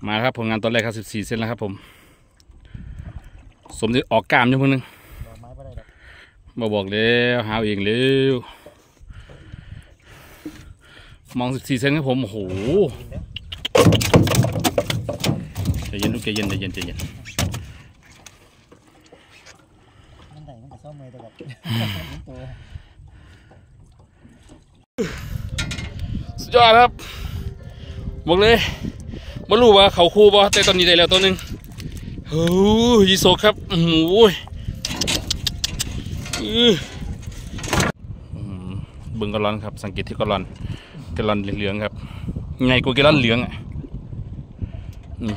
มาครับผลงานตอนแรกครับ14 เซนแล้วครับผมสมที่ออกกล้ามอยู่เพิ่งนึงมาบอกแล้วหาเองเร็วมอง14 เซนครับผมโอ้โหใจเย็นลูกใจเย็นมันไหนมันก็ซ่อมมือแต่แบบสุดยอดครับบอกเลยไม่รู้ว่าเขาคู่ป่ะแต่ตอนนี้ได้แล้วตัวหนึ่งโอ้ยยีโซครับโอ้ยบึงกะลอนครับสังเกตที่กะลอนเหลืองๆครับไงกูกะลอนเหลืองอ่ะนี่